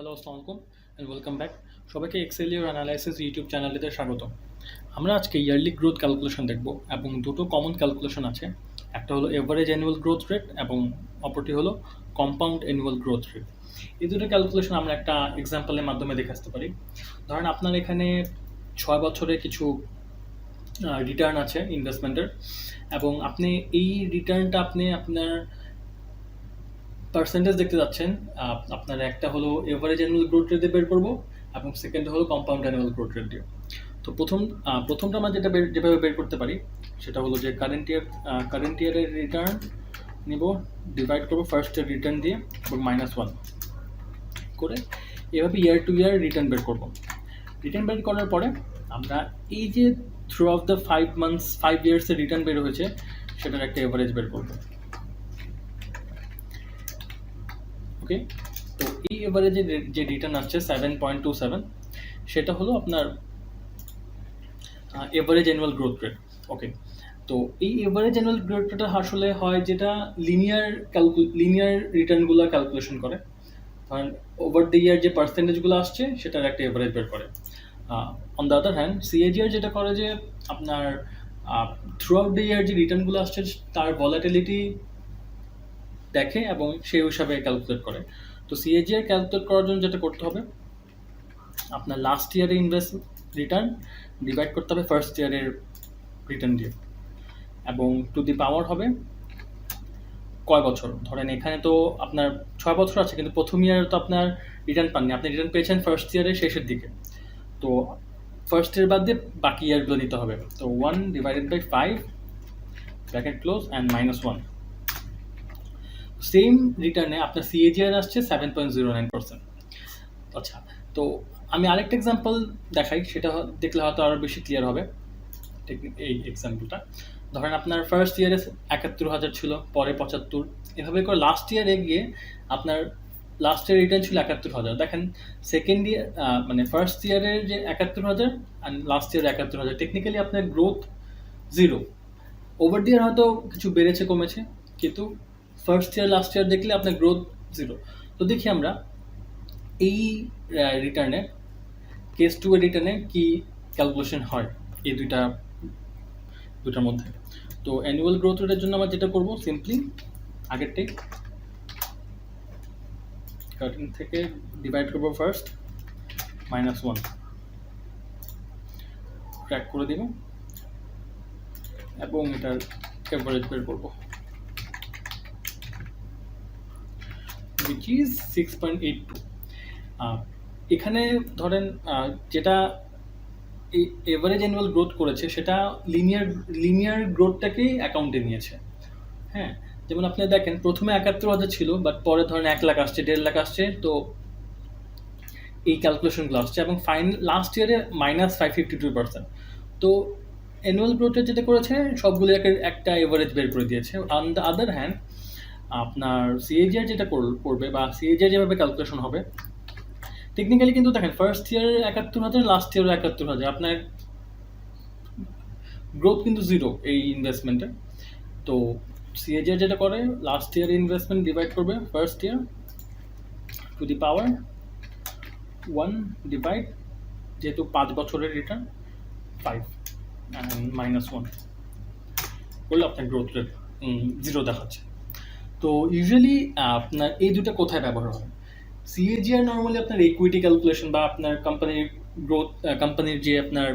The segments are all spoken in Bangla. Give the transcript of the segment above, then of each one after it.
হ্যালো, আসসালামু আলাইকুম অ্যান্ড ওয়েলকাম ব্যাক। সবাইকে এক্সেল ইউর অ্যানালাইসিস ইউটিউব চ্যানেলেতে স্বাগত। আমরা আজকে ইয়ারলি গ্রোথ ক্যালকুলেশন দেখব এবং দুটো কমন ক্যালকুলেশন আছে। একটা হলো এভারেজ অ্যানুয়াল গ্রোথ রেট এবং অপরটি হলো কম্পাউন্ড অ্যানুয়াল গ্রোথ রেট। এই দুটো ক্যালকুলেশন আমরা একটা এক্সাম্পলের মাধ্যমে দেখে আসতে পারি। ধরেন আপনার এখানে 6 বছরে কিছু রিটার্ন আছে ইনভেস্টমেন্টের, এবং আপনি এই রিটার্নটা আপনার পার্সেন্টেজ দেখতে যাচ্ছেন। আপনার একটা হলো এভারেজ অ্যানুয়াল গ্রোথ রেট দিয়ে বের করবো এবং সেকেন্ড হলো কম্পাউন্ড অ্যানুয়াল গ্রোথ রেট দিয়ে। তো প্রথমটা আমরা যেভাবে বের করতে পারি সেটা হলো যে কারেন্ট ইয়ারের রিটার্ন নিব, ডিভাইড করবো ফার্স্ট ইয়ার রিটার্ন দিয়ে এবং -1 করে এভাবে ইয়ার টু ইয়ার রিটার্ন বের করবো। রিটার্ন বের করার পরে আমরা এই যে থ্রু অফ দ্য 5 ইয়ার্সের রিটার্ন বের হয়েছে সেটার একটা এভারেজ বের করবো। ওকে, তো এই এভারেজে যে রিটার্ন আসছে 7.27, সেটা হলো আপনার এভারেজ অ্যানুয়াল গ্রোথ রেট। ওকে, তো এই এভারেজ অ্যানুয়াল গ্রোথ রেটটা আসলে হয় যেটা লিনিয়ার রিটার্নগুলো ক্যালকুলেশন করে। ধরেন ওভার দ্য ইয়ার যে পার্সেন্টেজগুলো আসছে সেটার একটা এভারেজ বের করে। On the other hand CAGR যেটা করে যে আপনার থ্রু আউট দ্য ইয়ার যে রিটার্নগুলো আসছে তার ভলাটিলিটি দেখে এবং সেই হিসাবে ক্যালকুলেট করে। তো CAGR ক্যালকুলেট করার জন্য যেটা করতে হবে, আপনার লাস্ট ইয়ারে ইনভেস্ট রিটার্ন ডিভাইড করতে হবে ফার্স্ট ইয়ারের রিটার্ন দিয়ে, এবং টু দি পাওয়ার হবে কয় বছর। ধরেন এখানে তো আপনার 6 বছর আছে, কিন্তু প্রথম ইয়ারে তো আপনার রিটার্ন পাননি, আপনি রিটার্ন পেয়েছেন ফার্স্ট ইয়ারের শেষের দিকে। তো ফার্স্ট ইয়ার বাদ দিয়ে বাকি ইয়ারগুলো নিতে হবে। তো 1/5 ব্র্যাকেট ক্লোজ অ্যান্ড -1। সেম রিটার্নে আপনার CAGR আসছে 7.09%। আচ্ছা, তো আমি আরেকটা এক্সাম্পল দেখাই, সেটা দেখলে হয়তো আরও বেশি ক্লিয়ার হবে এই এক্সাম্পলটা। ধরেন আপনার ফার্স্ট ইয়ারে 71,000 ছিল, পরে 75, এভাবে করে লাস্ট ইয়ারে গিয়ে আপনার লাস্ট ইয়ার রিটার্ন ছিল 71,000। দেখেন সেকেন্ড ইয়ার মানে ফার্স্ট ইয়ারের যে 71,000 অ্যান্ড লাস্ট ইয়ার 71,000, টেকনিক্যালি আপনার গ্রোথ 0। ওভার দি ইয়ার হয়তো কিছু বেড়েছে কমেছে, কিন্তু ফার্স্ট ইয়ার লাস্ট ইয়ার দেখলে আপনার গ্রোথ 0। তো দেখি আমরা এই রিটার্নে কেস 2 এর রিটার্নে কি ক্যালকুলেশন হয় এই দুটার মধ্যে। তো অ্যানুয়াল গ্রোথ রেটের জন্য আমরা যেটা করব, সিম্পলি আগেরটাই কাটিং থেকে ডিভাইড করব ফার্স্ট, -1 ট্র্যাক করে দিব এবং এটার এভারেজ বের করব, which is 6.82। এখানে ধরেন যেটা এভারেজ অ্যানুয়াল গ্রোথ করেছে সেটা লিনিয়ার গ্রোথটাকেই অ্যাকাউন্টে নিয়েছে। হ্যাঁ, যেমন আপনি দেখেন প্রথমে 71,000 ছিল, বাট পরে ধরেন 1 লাখ আসছে, 1.5 লাখ আসছে, তো এই ক্যালকুলেশনগুলো আসছে এবং লাস্ট ইয়ারে -552%। তো অ্যানুয়াল গ্রোথের যেটা করেছে সবগুলো একটা এভারেজ বের করে দিয়েছে। অন দ্য আদার হ্যান্ড আপনার CAGR যেটা করবে বা CAGR যেভাবে ক্যালকুলেশন হবে, টেকনিক্যালি কিন্তু দেখেন ফার্স্ট ইয়ার 71,000, লাস্ট ইয়ার 71,000, আপনার গ্রোথ কিন্তু 0 এই ইনভেস্টমেন্টে। তো CAGR যেটা করে লাস্ট ইয়ার ইনভেস্টমেন্ট ডিভাইড করবে first year to the power 1 divide, যেহেতু 5 বছরের রিটার্ন 5 অ্যান্ড -1 করলে আপনার গ্রোথ রেট 0 দেখাচ্ছে। তো ইউজুয়ালি আপনার এই দুটো কোথায় ব্যবহার হয়? CAGR নর্মালি আপনার ইকুইটি ক্যালকুলেশন বা আপনার কোম্পানির গ্রোথ, কোম্পানির যে আপনার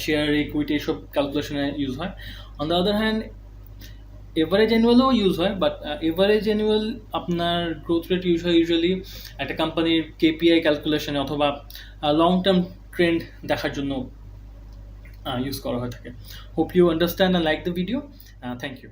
শেয়ার ইকুইটি, এসব ক্যালকুলেশনে ইউজ হয়। On the other hand average অ্যানুয়ালও ইউজ হয়, বাট এভারেজ অ্যানুয়াল আপনার গ্রোথ রেট ইউজ হয় ইউজুয়ালি একটা কোম্পানির KPI ক্যালকুলেশনে অথবা লং টার্ম ট্রেন্ড দেখার জন্য ইউজ করা হয়ে থাকে। Hope you understand and like the video. Thank you.